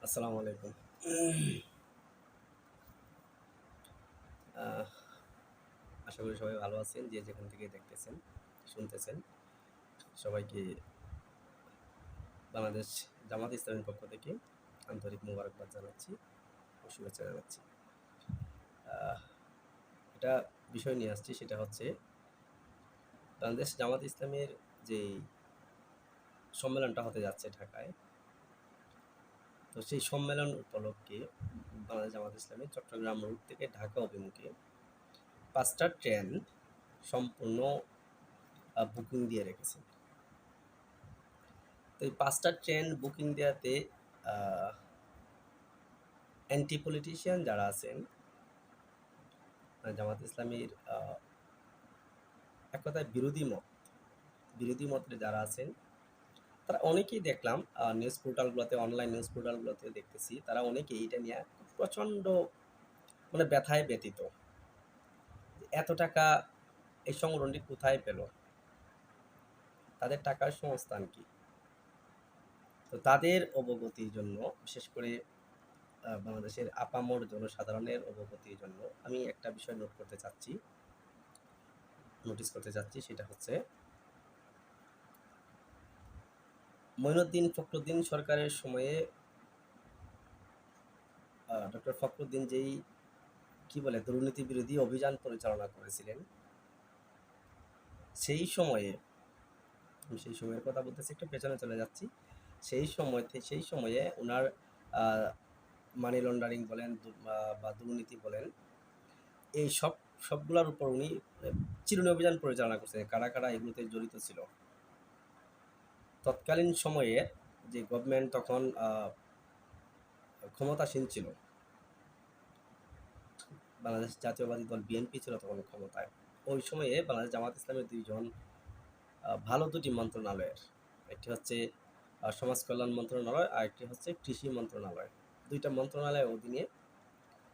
আসসালামু আলাইকুম। আহ আশা করি সবাই ভালো আছেন। যে যেখান থেকে দেখতেছেন, শুনতেছেন, সবাইকে বাংলাদেশ জামাত ইসলামীর পক্ষ থেকে আন্তরিক মোবারকবাদ জানাচ্ছি ও শুভেচ্ছা জানাচ্ছি। আহ এটা বিষয় নিয়ে আসছি, সেটা হচ্ছে বাংলাদেশ জামাত ইসলামের যেই সম্মেলনটা হতে যাচ্ছে ঢাকায়। তো সেই সম্মেলন উপলক্ষে বাংলাদেশ জামাত ইসলামী চট্টগ্রাম রুট থেকে ঢাকা অভিমুখে ৫টা ট্রেন সম্পূর্ণ বুকিং দিয়ে রেখেছে। তো এই ৫টা ট্রেন বুকিং দেওয়াতে অ্যান্টি পলিটিশিয়ান যারা আছেন, জামাত ইসলামীর এক কথায় বিরোধী মতের যারা আছেন, তারা অনেকেই দেখলাম নিউজ পোর্টালগুলোতে, অনলাইন নিউজ পোর্টালগুলোতে দেখতেছি, তারা অনেকেই এটা নিয়ে প্রচণ্ড মানে ব্যথায় ব্যতীত। এত টাকা এই সংগঠনটি কোথায় পেল, তাদের টাকার সংস্থান কি? তো তাদের অবগতির জন্য, বিশেষ করে বাংলাদেশের আপামর জনসাধারণের অবগতির জন্য আমি একটা বিষয় নোটিস করতে চাচ্ছি। সেটা হচ্ছে ফখরুদ্দিন সরকারের সময়ে ডক্টর ফখরুদ্দিন যেই দুর্নীতি বিরোধী অভিযান পরিচালনা করেছিলেন, সেই সময়ে, আমি সেই সময়ের কথা বলতেছি, একটু পেছনে চলে যাচ্ছি। সেই সময়ে ওনার মানি লন্ডারিং বলেন বা দুর্নীতি বলেন, এই সবগুলোর উপর উনি চিরুনি অভিযান পরিচালনা করছেন। কারা কারা এগুলোতে জড়িত ছিল। তৎকালীন সময়ে যে গভর্নমেন্ট তখন ক্ষমতাসীন ছিল, বাংলাদেশ জাতীয়বাদী দল বিএনপি ছিল তখন ক্ষমতায়। ওই সময়ে বাংলাদেশ জামাত ইসলামের দুটি মন্ত্রণালয়ের, একটি হচ্ছে সমাজ কল্যাণ মন্ত্রণালয়, আর একটি হচ্ছে কৃষি মন্ত্রণালয়। দুইটা মন্ত্রণালয়ের অধীনে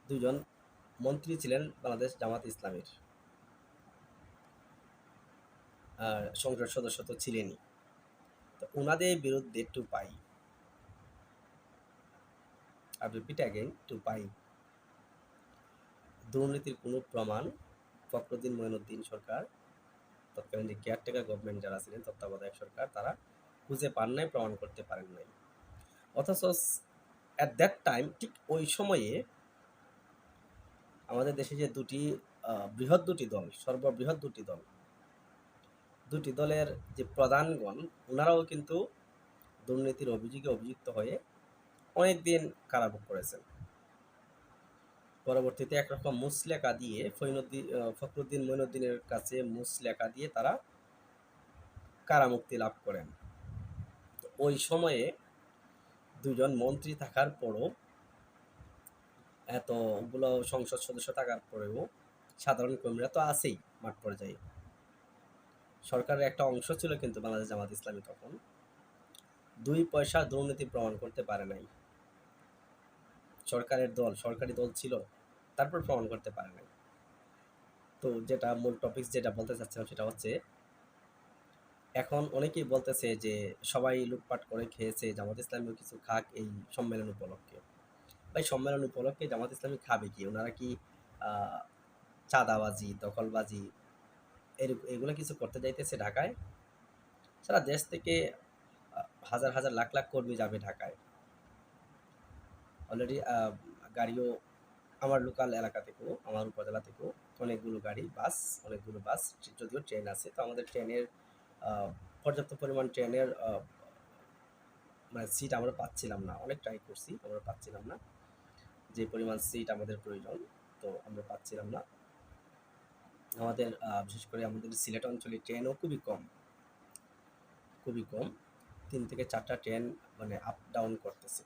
দুজন মন্ত্রী ছিলেন বাংলাদেশ জামাত ইসলামের, সংসদ সদস্য তো ছিলেনই। তো ওনাদের বিরুদ্ধে টু পাই দুর্নীতির কোনো প্রমাণ ফখরুদ্দিন মঈনুদ্দিন সরকার, তৎকালীন যে কেয়ারটেকার গভর্নমেন্ট যারা ছিলেন, তত্ত্বাবধায়ক সরকার, তারা খুঁজে পান নাই, প্রমাণ করতে পারেন নাই। অথচ অ্যাট দ্যাট টাইম, ঠিক ওই সময়ে আমাদের দেশে যে সর্ববৃহৎ দুটি দলের যে প্রধানগণ, ওনারাও কিন্তু দুর্নীতির অভিযোগে অভিযুক্ত হয়ে অনেকদিন কারাভোগ করেছেন। পরবর্তীতে একরকম মুচলেকা দিয়ে ফখরুদ্দিন মঈনুদ্দিনের কাছে মুচলেকা দিয়ে তারা কারামুক্তি লাভ করেন। ওই সময়ে দুজন মন্ত্রী থাকার পরও, এতগুলো সংসদ সদস্য থাকার পরেও, সাধারণ কর্মীরা তো আছেই মাঠ পর্যায়ে। সরকারের একটা অংশ ছিল কিন্তু বাংলাদেশ জামাত ইসলামী তখন 2 পয়সা দুর্নীতি প্রমাণ করতে পারে নাই। সরকারি দল ছিল, তারপর প্রমাণ করতে পারে নাই। তো মূল টপিক যেটা বলতে চাচ্ছিলাম, সেটা হচ্ছে এখন অনেকেই বলতেছে যে সবাই লুটপাট করে খেয়েছে, জামাত ইসলামীও কিছু খাক এই সম্মেলন উপলক্ষে। ভাই, সম্মেলন উপলক্ষে জামাত ইসলামী খাবে কি? ওনারা কি চাঁদাবাজি, দখলবাজি এগুলো কিছু করতে যাইতেছে ঢাকায়? সারা দেশ থেকে হাজার হাজার লাখ লাখ কর্মী যাবে ঢাকায়। অলরেডি গাড়িও, আমার লোকাল এলাকা থেকেও, আমার উপজেলা থেকেও অনেকগুলো বাস, যদিও ট্রেন আছে। তো আমাদের ট্রেনের পর্যাপ্ত পরিমাণ ট্রেনের মানে সিট আমরা পাচ্ছিলাম না। অনেক ট্রাই করছি, আমরা পাচ্ছিলাম না যে পরিমাণ সিট আমাদের প্রয়োজন। তো আমরা পাচ্ছিলাম না। আমাদের বিশেষ করে আমাদের সিলেট অঞ্চলে ট্রেনও খুবই কম। 3 থেকে 4টা ট্রেন মানে আপ ডাউন করতেছে।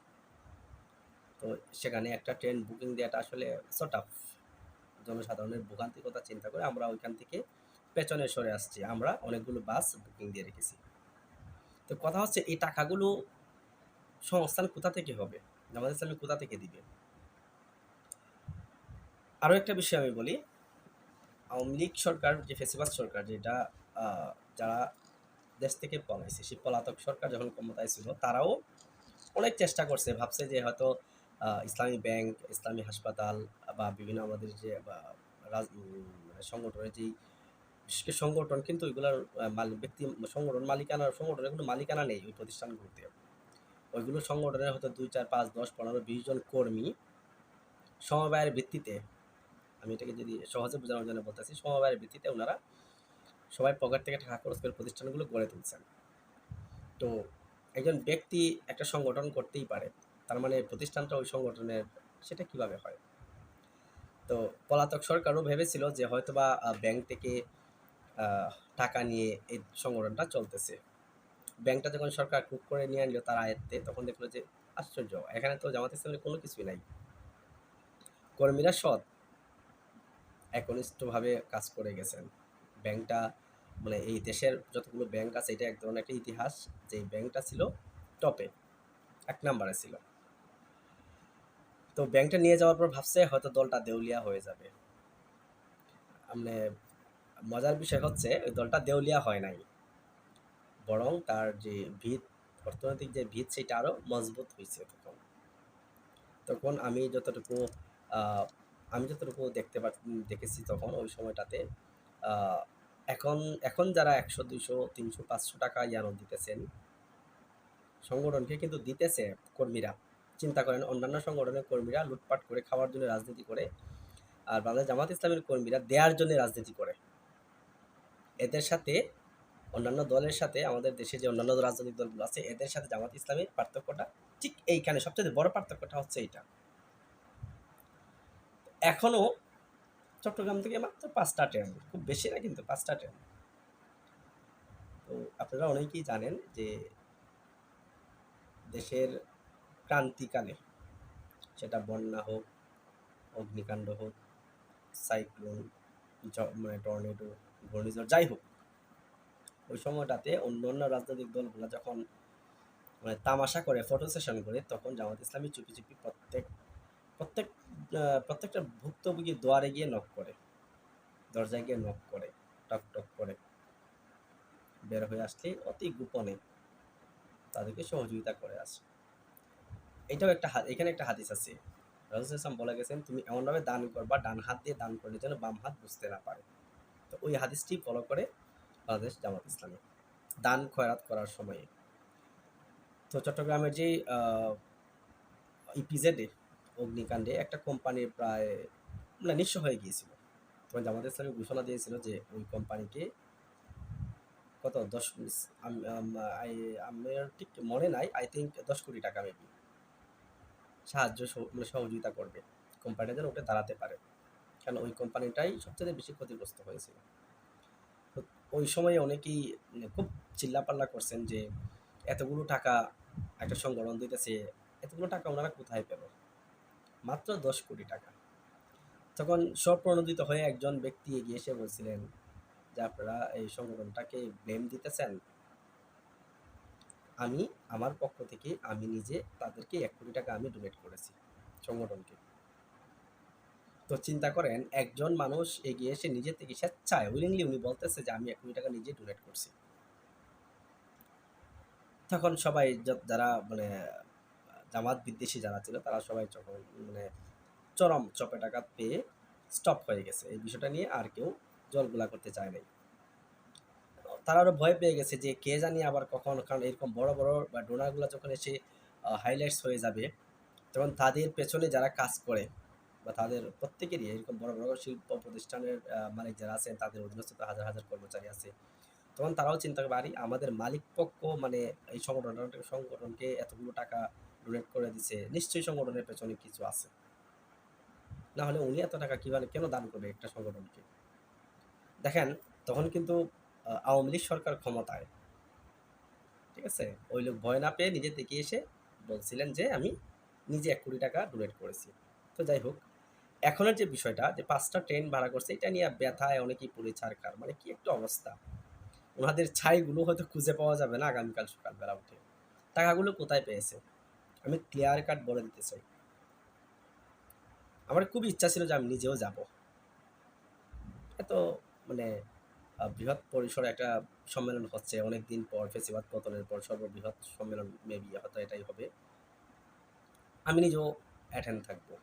তো সেখানে একটা ট্রেন বুকিং দেওয়াটা আসলে সো টাফ। জনসাধারণের ভোগান্তির কথা চিন্তা করে আমরা ওইখান থেকে পেছনে সরে আসছি। আমরা অনেকগুলো বাস বুকিং দিয়ে রেখেছি। তো কথা হচ্ছে, এই টাকাগুলো সংস্থান কোথা থেকে হবে? জামাত ইসলামী কোথা থেকে দিবে? আরও একটা বিষয় আমি বলি, আওয়ামী লীগ সরকার, যে ফ্যাসিবাদ সরকার, যেটা যারা দেশ থেকে পলাইছে, সেই পলাতক সরকার যখন ক্ষমতায় ছিল, তারাও অনেক চেষ্টা করছে, ভাবছে যে হয়তো ইসলামী ব্যাংক, ইসলামী হাসপাতাল বা বিভিন্ন আমাদের যে মানে সংগঠনের যেই বিশেষ করে সংগঠন, কিন্তু এগুলার ব্যক্তি সংগঠন মালিকানা, সংগঠনের কোনো মালিকানা নেই ওই প্রতিষ্ঠানগুলোতে। ওইগুলো সংগঠনের হয়তো 2, 4, 5, 10, 15, 20 জন কর্মী সমবায়ের ভিত্তিতে, আমি এটাকে যদি সহজে বোঝানোর জন্য বলতেছি, সমবায়ের ভিত্তিতে ওনারা সবাই পকেট থেকে টাকা খরচ করে প্রতিষ্ঠানগুলো গড়ে তুলছেন। তো একজন ব্যক্তি একটা সংগঠন করতেই পারে, তার মানে প্রতিষ্ঠানটা ওই সংগঠনের, সেটা কিভাবে হয়? তো পলাতক সরকারও ভেবেছিল যে হয়তোবা ব্যাংক থেকে টাকা নিয়ে এই সংগঠনটা চলতেছে। ব্যাংকটা যখন সরকার কুক করে নিয়ে আনলো তার আয়ত্তে, তখন দেখলো যে আশ্চর্য, এখানে তো জামাত ইসলামের কোনো কিছুই নাই। কর্মীরা সৎ, একনিষ্ঠভাবে কাজ করে গেছেন। ব্যাংকটা মানে এই দেশের যতগুলো ব্যাংক আছে, এটা এক ধরনের একটা ইতিহাস, যে ব্যাংকটা ছিল টপে, 1 নম্বরে ছিল। তো ব্যাংকটা নিয়ে যাওয়ার পর ভাবছে হয়তো দলটা দেউলিয়া হয়ে যাবে। মানে মজার বিষয় হচ্ছে ওই দলটা দেউলিয়া হয় নাই, বরং তার যে ভিত, অর্থনৈতিক যে ভিত, সেটা আরো মজবুত হয়েছে। তখন তখন আহ, আমি যতটুকু দেখেছি তখন ওই সময়টাতে, আহ, এখন এখন যারা 100, 200, 300, 500 টাকা ইয়ানো দিতেছেন সংগঠনকে, কিন্তু দিতেছে কর্মীরা। চিন্তা করেন, অন্যান্য সংগঠনের কর্মীরা লুটপাট করে খাওয়ার জন্য রাজনীতি করে, আর বাংলাদেশ জামাত ইসলামের কর্মীরা দেওয়ার জন্য রাজনীতি করে। এদের সাথে, অন্যান্য দলের সাথে, আমাদের দেশে যে অন্যান্য রাজনৈতিক দলগুলো আছে এদের সাথে জামাত ইসলামের পার্থক্যটা ঠিক এইখানে, সবচেয়ে বড় পার্থক্যটা হচ্ছে এইটা। এখনো চট্টগ্রাম থেকে মাত্র 5টা ট্রেন, খুব বেশি না কিন্তু 5টা ট্রেন। তো আপনারা অনেকেই জানেন যে দেশের ক্রান্তিকালে, সেটা বন্যা হোক, অগ্নিকাণ্ড হোক, সাইক্লোন, মানে টর্নেডো, ঘূর্ণিঝড়, যাই হোক, ওই সময়টাতে অন্য অন্য রাজনৈতিক দলগুলো যখন মানে তামাশা করে, ফটো সেশন করে, তখন জামাত ইসলামী চুপি চুপি প্রত্যেক প্রত্যেকটা ভুক্তভোগী দুয়ারে গিয়ে নক করে, দরজায় গিয়ে নক করে, টক টক করে, বের হয়ে আসলে অতি গোপনে তাদেরকে সহযোগিতা করে আসে। এটাও একটা এখানে একটা হাদিস আছে, রাসূল সাল্লাল্লাহু বলে গেছেন, তুমি এমনভাবে দান করবা ডান হাত দিয়ে দান করলে যেন বাম হাত বুঝতে না পারে। তো ওই হাদিসটি ফলো করে বাংলাদেশ জামাত ইসলামী দান খয়রাত করার সময়ে। তো চট্টগ্রামের যে ইপিজেডে অগ্নিকাণ্ডে একটা কোম্পানির প্রায় মানে নিঃস্ব হয়ে গিয়েছিল, তখন জামাত ইসলামী ঘোষণা দিয়েছিল যে ওই কোম্পানিকে কত 10, আমার ঠিক মনে নাই, আই থিঙ্ক 10 কোটি টাকা মেবি মানে সহযোগিতা করবে, কোম্পানিটা যেন ওটা দাঁড়াতে পারে, কারণ ওই কোম্পানিটাই সবচেয়ে বেশি ক্ষতিগ্রস্ত হয়েছিল। তো ওই সময়ে অনেকেই খুব চিল্লাপাল্লা করছেন যে এতগুলো টাকা একটা সংগঠন দিতেছে, এতগুলো টাকা ওনারা কোথায় পেল? মাত্র 10 কোটি টাকা। তখন স্বপ্রণোদিত হয়ে একজন ব্যক্তি এগিয়ে এসে বলছিলেন যে আপনারা এই সংগঠনটাকে ব্লেম দিতেছেন, আমি আমার পক্ষ থেকে আমি নিজে তাদেরকে 1 কোটি টাকা আমি ডোনেট করেছি সংগঠনকে। তো চিন্তা করেন, একজন মানুষ এগিয়ে এসে নিজে থেকে স্বেচ্ছায় উইলিংলি উনি বলতেছে যে আমি 1 কোটি টাকা নিজে ডোনেট করছি। তখন সবাই যারা মানে জামাত বিদ্বেষী যারা ছিল তারা সবাই যখন মানে চরম চপেটাঘাত পেয়ে স্টপ হয়ে গেছে, এই বিষয়টা নিয়ে আর কেউ জলগুলা করতে চায় নাই। তারা আরো ভয় পেয়ে গেছে যে কে জানি আবার কখন, কারণ এরকম বড় বড় বা ডোনারগুলো যখন এসে হাইলাইটস হয়ে যাবে, তখন তাদের পেছনে যারা কাজ করে বা তাদের প্রত্যেকেরই এরকম বড় বড় শিল্প প্রতিষ্ঠানের মালিক যারা আছেন, তাদের অধীনস্থ হাজার হাজার কর্মচারী আছে, তখন তারাও চিন্তা করবে আরে আমাদের মালিক পক্ষ মানে এই সংগঠনকে এতগুলো টাকা ডোনেট করে দিছে, নিশ্চয়ই সংগঠনের পেছনে কিছু আছে, না হলে উনি এত টাকা কিভাবে কেন দান করবে একটা সংগঠনকে? দেখেন, তখন কিন্তু আওয়ামী লীগ সরকার ক্ষমতায়, ঠিক আছে, ওই লোক ভয় না পেয়ে নিজে থেকে এসে বলছিলেন যে আমি নিজে 1 কোটি টাকা ডোনেট করেছি। তো যাই হোক, এখনের যে বিষয়টা যে 5টা ট্রেন ভাড়া করছে, এটা নিয়ে ব্যথায় অনেকেই পড়ে ছাড়কার, মানে কি একটা অবস্থা, ওনাদের ছাইগুলো হয়তো খুঁজে পাওয়া যাবে না আগামীকাল সকালবেলা উঠে। টাকাগুলো কোথায় পেয়েছে আমি ক্লিয়ার কাট বলে দিতে চাই। আমার খুবই ইচ্ছা ছিল যে আমি নিজেও যাব, এত মানে বৃহৎ পরিসরে একটা সম্মেলন হচ্ছে অনেক দিন পর, ফেসিবাদ পতনের পর সর্ববৃহৎ সম্মেলন মেবি হয়তো এটাই হবে। আমি নিজেও অ্যাটেন্ড থাকবো,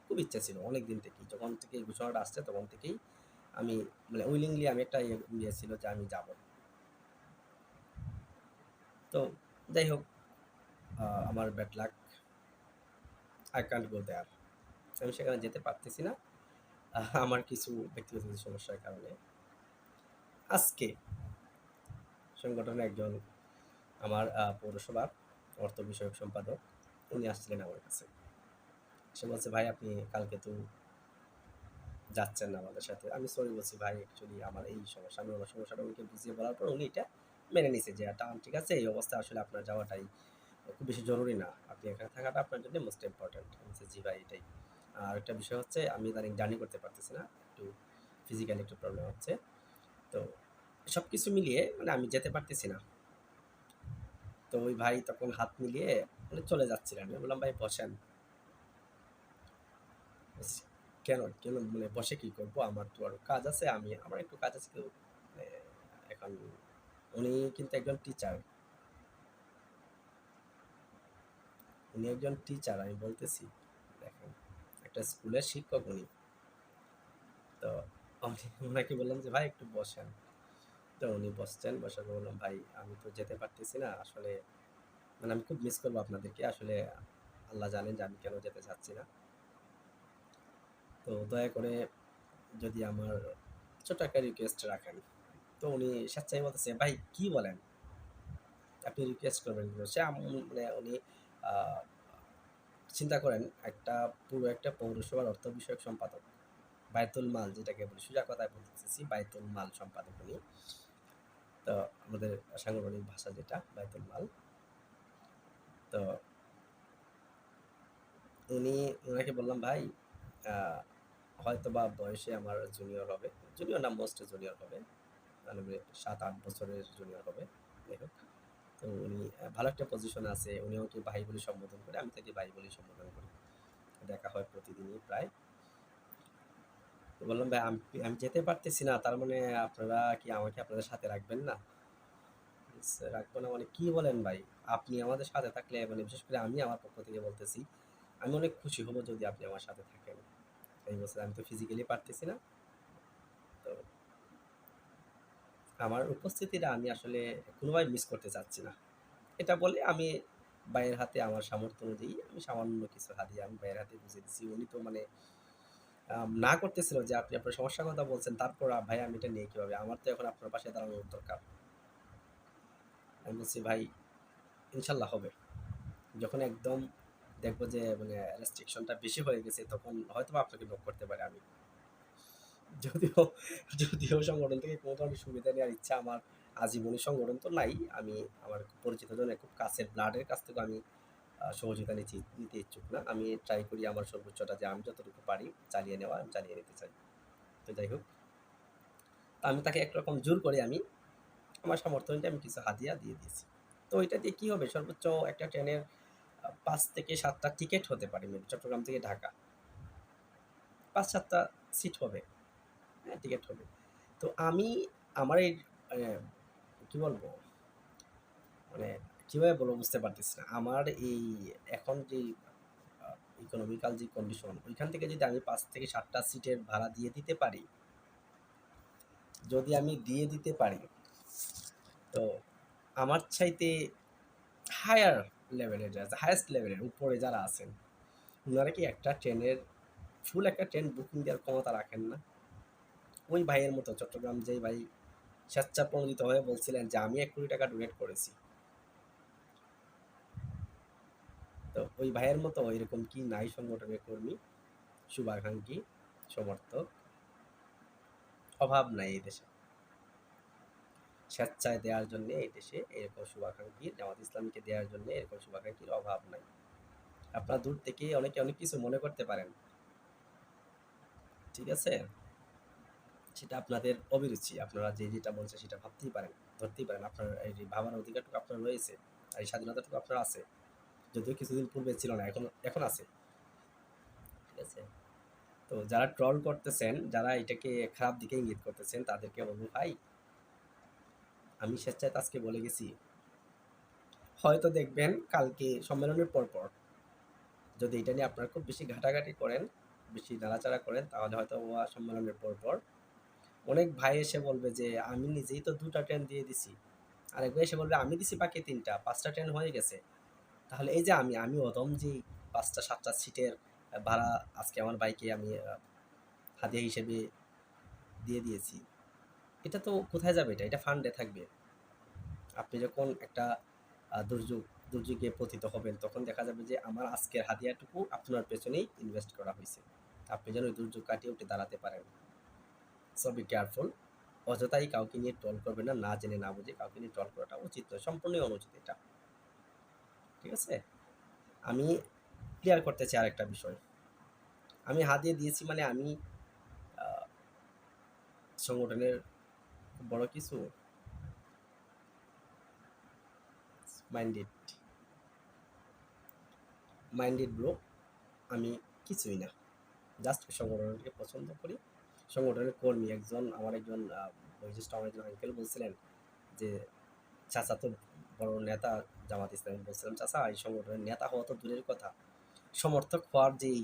খুব ইচ্ছা ছিল অনেক দিন থেকেই, যখন থেকে এই ঘোষণাটা আসছে তখন থেকেই আমি মানে উইলিংলি আমি একটা ইয়ে ছিল যে আমি যাব। তো যাই হোক, আমার bad luck, I can't go there, আমি সেখানে যেতে পারতেছি না। আমার কিছু ব্যক্তিগত কিছু সমস্যার কারণে। আজকে সংগঠনের একজন আমার পৌরসভার অর্থ বিষয়ক সম্পাদক, উনি আসছিলেন আমার কাছে। সে বলছে, ভাই আপনি কালকে তো যাচ্ছেন না আমাদের সাথে। আমি সরি বলছি, ভাই অ্যাকচুয়ালি আমার এই সমস্যা। আমি আমার সমস্যাটা উনিকে বুঝিয়ে বলার পর উনি এটা মেনে নিছে যে ঠিক আছে, এই অবস্থায় আসলে আপনার যাওয়াটাই খুব বেশি জরুরি না। আপনি এখানে থাকাটা আপনার জন্য মোস্ট ইম্পর্টেন্ট। আমি বলছি, জি ভাই এটাই। আর একটা বিষয় হচ্ছে আমি ইদানিং জার্নি করতে পারতেছি না। একটু ফিজিক্যালি একটু প্রবলেম হচ্ছে। তো সবকিছু মিলিয়ে মানে আমি যেতে পারতেছি না। তো ওই ভাই তখন হাত মিলিয়ে মানে চলে যাচ্ছিলেন। আমি বললাম, ভাই বসেন। বলছি, কেন কেন মানে বসে কি করবো, আমার তো আরো কাজ আছে, আমার একটু কাজ আছে। তো মানে এখন উনি কিন্তু একজন টিচার, উনি একজন টিচার, আমি বলতেছি দেখেন, একটা স্কুলের শিক্ষক উনি। তো আমি ওনাকে বললাম যে ভাই একটু বসেন। তো উনি বসছেন, বসার পর বললাম, ভাই আমি তো যেতে পারতেছি না আসলে, মানে আমি খুব মিস করবো আপনাদেরকে আসলে, আল্লাহ জানেন যে আমি কেন যেতে চাচ্ছি না। তো দয়া করে যদি আমার ছোট একটা রিকোয়েস্ট রাখেন। তো উনি স্বেচ্ছায় বলতেছে, ভাই কি বলেন, আপনি রিকোয়েস্ট করবেন কেন? মানে উনি আহ, চিন্তা করেন, একটা পুরো একটা পৌরসভার অর্থ বিষয়ক সম্পাদক, বায়তুল মাল যেটাকে বলি, সোজা কথায় বলতেছি, বায়তুল মাল সম্পাদক উনি। তো আমাদের সাংগঠনিক ভাষা যেটা বায়তুল মাল। তো ওনাকে বললাম, ভাই আহ, হয়তো বা বয়সে আমার জুনিয়র হবে, জুনিয়র না মোস্ট জুনিয়র হবে, মানে 7-8 বছরের জুনিয়র হবে, যাই হোক। তো উনি ভালো একটা পজিশনে আছে, উনি আমাকে ভাই বলে সম্বোধন করে, আমি তাকে ভাই বলে সম্বোধন করি, দেখা হয় প্রতিদিনই প্রায়। তো বললাম, ভাই আমি আমি যেতে পারতেছি না, তার মানে আপনারা কি আমাকে আপনাদের সাথে রাখবেন না? বলছে, রাখবো না মানে কি বলেন ভাই, আপনি আমাদের সাথে থাকলে, মানে বিশেষ করে আমি আমার পক্ষ থেকে বলতেছি, আমি অনেক খুশি হব যদি আপনি আমার সাথে থাকেন। আমি বলছি, আমি তো ফিজিক্যালি পারতেছি না। তো আমার উপস্থিতিটা আমি আসলে কোনোভাবে মিস করতে চাচ্ছি না, এটা বলে আমি ভাইয়ের হাতে আমার সামর্থ্য অনুযায়ী আমি সামান্য কিছু হাদিয়া আমি ভাইয়ের হাতে বুঝে দিচ্ছি। উনি তো মানে না করতেছিল যে আপনি আপনার সমস্যার কথা বলছেন, তারপর ভাই আমি এটা নিয়ে কিভাবে, আমার তো এখন আপনার পাশে দাঁড়ানোর দরকার। আমি বলছি, ভাই ইনশাল্লাহ হবে, যখন একদম দেখবো যে মানে রেস্ট্রিকশনটা বেশি হয়ে গেছে, তখন হয়তো বা আপনাকে নক করতে পারি আমি। যদিও যদিও সংগঠন থেকে কোনো ধরনের সুবিধা নেওয়ার ইচ্ছা আমার আজীবনী সংগঠন তো নাই। আমি আমার পরিচিত জনের খুব কাছের ব্লাডের কাছ থেকে আমি সহযোগিতা নিতে ইচ্ছুক না। আমি ট্রাই করি আমার সর্বোচ্চটা, যে আমি যতটুকু পারি চালিয়ে নেওয়া, আমি চালিয়ে নিতে চাই। তো যাই হোক, আমি তাকে একরকম জোর করে আমি আমার সামর্থ্য অনুযায়ী আমি কিছু হাদিয়া দিয়ে দিয়েছি। তো ওইটা দিয়ে কী হবে, সর্বোচ্চ একটা ট্রেনের 5 থেকে 7টা টিকিট হতে পারে, মেবি চট্টগ্রাম থেকে ঢাকা 5-7টা সিট হবে, হ্যাঁ টিকিট হবে। তো আমি আমার এই আহ, কি বলবো, মানে কিভাবে বলবো বুঝতে পারতেছি না, আমার এই এখন যে ইকোনমিক্যাল যে কন্ডিশন, ওইখান থেকে যদি আমি 5 থেকে 7টা সিটের ভাড়া দিয়ে দিতে পারি, যদি আমি দিয়ে দিতে পারি, তো আমার চাইতে হায়ার লেভেলের, হায়েস্ট লেভেলের উপরে যারা আছেন, ওনারা কি একটা ট্রেনের ফুল একটা ট্রেন বুকিং দেওয়ার ক্ষমতা রাখেন না? ওই ভাইয়ের মতো চট্টগ্রাম যেই ভাই স্বেচ্ছাপ্রণোদিত হয়ে বলছিলেন যে আমি 1 কোটি টাকা ডোনেট করেছি, তো ওই ভাইয়ের মতো এরকম কি নাই সংগঠনের কর্মী, শুভাকাঙ্ক্ষী, সমর্থক? অভাব নাই এই দেশে, স্বেচ্ছায় দেওয়ার জন্য এই দেশে এরকম শুভাকাঙ্ক্ষী, জামাত ইসলামীকে দেওয়ার জন্য এরকম শুভাকাঙ্ক্ষীর অভাব নাই। আপনারা দূর থেকে অনেকে অনেক কিছু মনে করতে পারেন, ঠিক আছে, সেটা আপনাদের অভিরুচি, আপনারা যে যেটা বলছে সেটা ভাবতেই পারেন, ধরতেই পারেন, আপনার এই যে ভাবার অধিকারটুকু আপনার রয়েছে, আর এই স্বাধীনতাটুকু আপনার আছে, যদিও কিছুদিন পূর্বে ছিল না, এখন এখন আছে, ঠিক আছে। তো যারা ট্রল করতেছেন, যারা এটাকে খারাপ দিকে ইঙ্গিত করতেছেন, তাদেরকে বলবো, ভাই আমি স্বেচ্ছায় আজকে বলে গেছি, হয়তো দেখবেন কালকে সম্মেলনের পর পর যদি এটা নিয়ে আপনারা খুব বেশি ঘাটাঘাটি করেন, বেশি নাড়াচাড়া করেন, তাহলে হয়তো সম্মেলনের পর অনেক ভাই এসে বলবে যে আমি নিজেই তো 2টা ট্রেন দিয়ে দিছি, আরেক ভাই এসে বলবে আমি দিছি বাকি 3টা, 5টা ট্রেন হয়ে গেছে। তাহলে এই যে আমি অদম যে 5টা 7টা সিটের ভাড়া আজকে আমার বাইকে আমি হাদিয়া হিসেবে দিয়ে দিয়েছি, এটা তো কোথায় যাবে? এটা ফান্ডে থাকবে। আপনি যখন একটা দুর্যোগে পতিত হবেন, তখন দেখা যাবে যে আমার আজকের হাদিয়াটুকু আপনার পেছনেই ইনভেস্ট করা হয়েছে, আপনি যেন ওই দুর্যোগ কাটিয়ে উঠে দাঁড়াতে পারেন। So be careful. অযথাই কাউকে নিয়ে ট্রল করবেন না, না জেনে না বুঝে কাউকে নিয়ে ট্রল করাটা উচিত নয়, সম্পূর্ণই অনুচিত এটা। ঠিক আছে? আমি ক্লিয়ার করতে চাই আরেকটা বিষয়। আমি হাদিয়া দিয়েছি মানে আমি আহ, সংগঠনের খুব বড় কিছু মাইন্ডেড মাইন্ডেড ব্রো, আমি কিছুই না, জাস্ট সংগঠনকে পছন্দ করি। সংগঠনের কর্মী একজন, আমার একজন বয়োজ্যেষ্ঠ আমার একজন আঙ্কেল বলছিলেন যে চাচা তো বড় নেতা জামাত ইসলামী, বলছিলাম চাচা এই সংগঠনের নেতা হওয়া তো দূরের কথা, সমর্থক হওয়ার যেই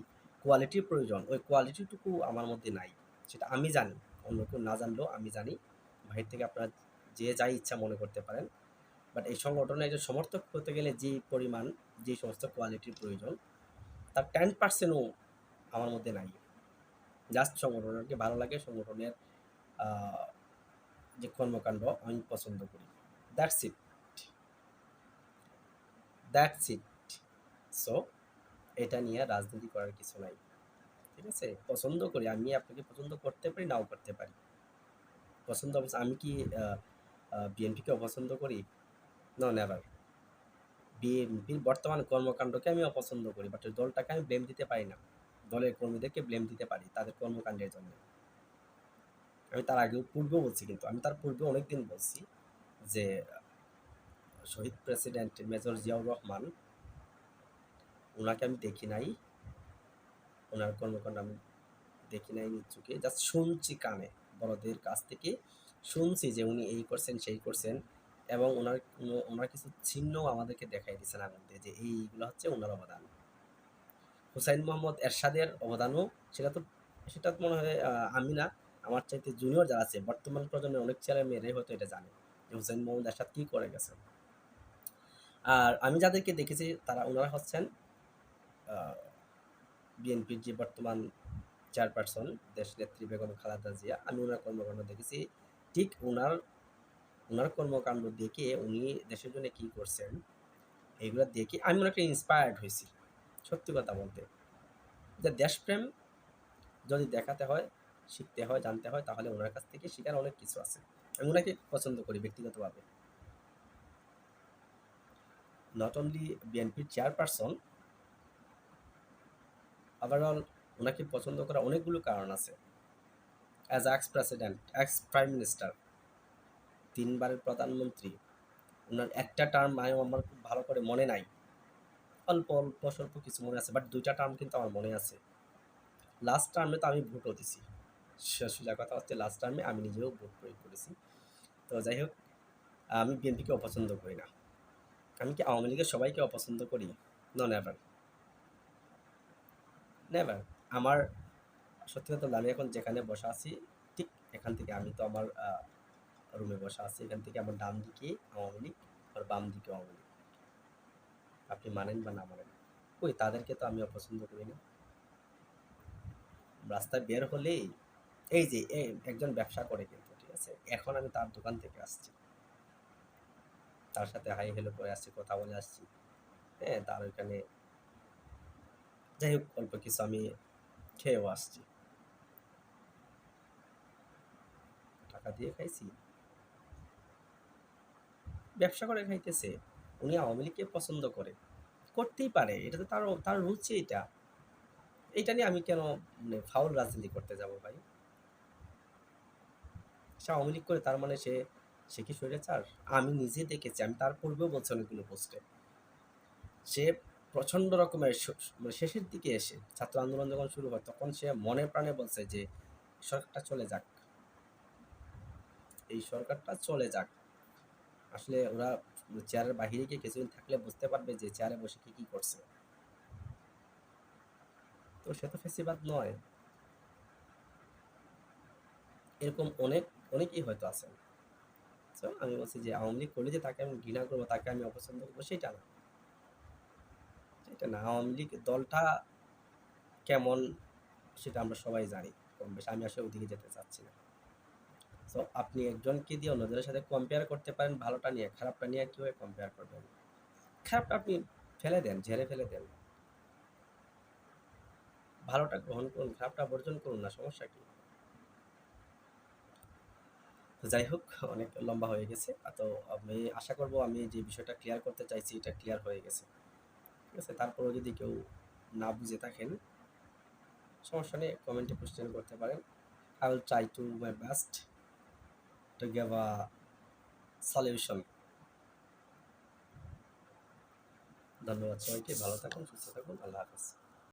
কোয়ালিটির প্রয়োজন ওই কোয়ালিটিটুকু আমার মধ্যে নাই। সেটা আমি জানি, অন্য কেউ না জানলেও আমি জানি। বাহির থেকে আপনারা যে যাই ইচ্ছা মনে করতে পারেন, বাট এই সংগঠনে একজন সমর্থক হতে গেলে যে পরিমাণ, যে সমস্ত কোয়ালিটির প্রয়োজন, তার 10%ও আমার মধ্যে নাই। জাস্ট সংগঠনকে ভালো লাগে, সংগঠনের আহ, যে কর্মকাণ্ড আমি পছন্দ করি, that's it, that's it. So এটা নিয়ে রাজনীতি করার কিছু নাই। ঠিক আছে? পছন্দ করি, আমি আপনাকে পছন্দ করতে পারি, নাও করতে পারি। পছন্দ আমি কি বিএনপিকে অপছন্দ করি? No, never. বিএনপির বর্তমান কর্মকাণ্ডকে আমি অপছন্দ করি, বাট ওই দলটাকে আমি ব্লেম দিতে পারি না। দলের কর্মীদেরকে ব্লেম দিতে পারি তাদের কর্মকাণ্ডের জন্য। আমি তার আগেও পূর্বেও বলছি, কিন্তু আমি তার পূর্বে অনেকদিন বলছি যে শহীদ প্রেসিডেন্ট মেজর জিয়াউর রহমান, ওনাকে আমি দেখি নাই, ওনার কর্মকাণ্ড আমি দেখি নাই নিজ চোখে, জাস্ট শুনছি কানে, বড়দের কাছ থেকে শুনছি যে উনি এই করছেন সেই করছেন, এবং ওনার কিছু চিহ্ন আমাদেরকে দেখাই দিয়েছেন আনন্দে যে এইগুলো হচ্ছে ওনার অবদান। হুসাইন মোহাম্মদ এরশাদের অবদানও, সেটা তো মনে হয় আমি না, আমার চাইতে জুনিয়র যারা আছে বর্তমান প্রজন্মের অনেক ছেলে মেয়েরাই হয়তো এটা জানে যে হুসাইন মোহাম্মদ এরশাদ কী করে গেছে। আর আমি যাদেরকে দেখেছি ওনারা হচ্ছেন বিএনপির যে বর্তমান চেয়ারপারসন দেশনেত্রী বেগম খালেদা জিয়া। আমি ওনার কর্মকাণ্ড দেখেছি, ঠিক ওনার কর্মকাণ্ড দেখে উনি দেশের জন্য কী করছেন এইগুলো দেখে আমি ওনাকে ইন্সপায়ার্ড হয়েছি। সত্যি কথা বলতে, যে দেশপ্রেম যদি দেখাতে হয়, শিখতে হয়, জানতে হয়, তাহলে ওনার কাছ থেকে শেখার অনেক কিছু আছে। আমি ওনাকে পছন্দ করি ব্যক্তিগতভাবে। নট অনলি বিএনপির চেয়ারপারসন, ওভারঅল ওনাকে পছন্দ করার অনেকগুলো কারণ আছে। As ex president, ex prime minister, 3বারের প্রধানমন্ত্রী, ওনার একটা টার্ম আমার খুব ভালো করে মনে নাই, অল্প অল্প স্বল্প কিছু মনে আছে, বাট 2টা টার্ম কিন্তু আমার মনে আছে। লাস্ট টার্মে তো আমি ভোটও দিছি। সোজা কথা হচ্ছে লাস্ট টার্মে আমি নিজেও ভোট প্রয়োগ করেছি। তো যাই হোক, আমি বিএনপিকে অপছন্দ করি না। আমি কি আওয়ামী লীগের সবাইকে অপছন্দ করি? No, never, never. আমার সত্যি কথা বলতে, আমি এখন যেখানে বসা আছি, ঠিক এখান থেকে, আমি তো আমার রুমে বসা আছি, এখান থেকে আমার ডান দিকে আওয়ামী লীগ আর বাম দিকে আওয়ামী লীগ। আপনি মানেন বা না মানেন, ওই তাদেরকে তো আমি অপছন্দ করি না। রাস্তায় বের হলেই এই যে একজন ব্যবসা করে কিন্তু, ঠিক আছে, এখন আমি তার দোকান থেকে আসছি, তার সাথে হাই হেলো করে আসছি, কথা বলে আসছি। হ্যাঁ, তার ওইখানে যাই হোক অল্প কিছু আমি খেয়েও আসছি, টাকা দিয়ে খাইছি, ব্যবসা করে খাইতেছে। উনি আওয়ামী লীগকে পছন্দ করে, করতেই পারে, এটা তো তার তার রুচি এটা। এটা নিয়ে আমি কেন মানে ফাউল রাজনীতি করতে যাব ভাই? সে আওয়ামী লীগ করে তার মানে সে সে কি স্বৈরাচার? আমি নিজে দেখেছি, আমি তার পূর্বেও বলছি অনেকগুলো পোস্টে, সে প্রচণ্ড রকমের মানে শেষের দিকে এসে ছাত্র আন্দোলন যখন শুরু হয়, তখন সে মনে প্রাণে বলছে যে সরকারটা চলে যাক, এই সরকারটা চলে যাক। আসলে ওরা চেয়ারের বাহিরে গিয়ে কিছুদিন থাকলে বুঝতে পারবে যে চেয়ারে বসে কি কি করছে। তো সে তো ফেসিবাদ নয়। এরকম অনেকেই হয়তো আছেন। সো আমি বলছি যে আওয়ামী লীগ করলে যে তাকে আমি ঘৃণা করবো, তাকে আমি অপছন্দ করবো, সেটা না। সেটা না, আওয়ামী লীগ দলটা কেমন সেটা আমরা সবাই জানি কম বেশি। আমি আসলে ওদিকে যেতে চাচ্ছি না। সো আপনি একজনকে দিয়ে অন্যজনের সাথে কম্পেয়ার করতে পারেন ভালোটা নিয়ে, খারাপটা নিয়ে কীভাবে কম্পেয়ার করবেন? খারাপটা আপনি ফেলে দেন, ঝেড়ে ফেলে দেন। ভালোটা গ্রহণ করুন, খারাপটা বর্জন করুন না, সমস্যা কি? তো যাই হোক, অনেক লম্বা হয়ে গেছে। তো আমি আশা করব আমি যে বিষয়টা ক্লিয়ার করতে চাইছি এটা ক্লিয়ার হয়ে গেছে। ঠিক আছে? তারপরেও যদি কেউ না বুঝে থাকেন, সমস্যা নেই, কমেন্টে কোয়েশ্চেন করতে পারেন। I will try to my best to give a solution. ধন্যবাদ সবাইকে, ভালো থাকুন, সুস্থ থাকুন, আল্লাহ হাফেজ।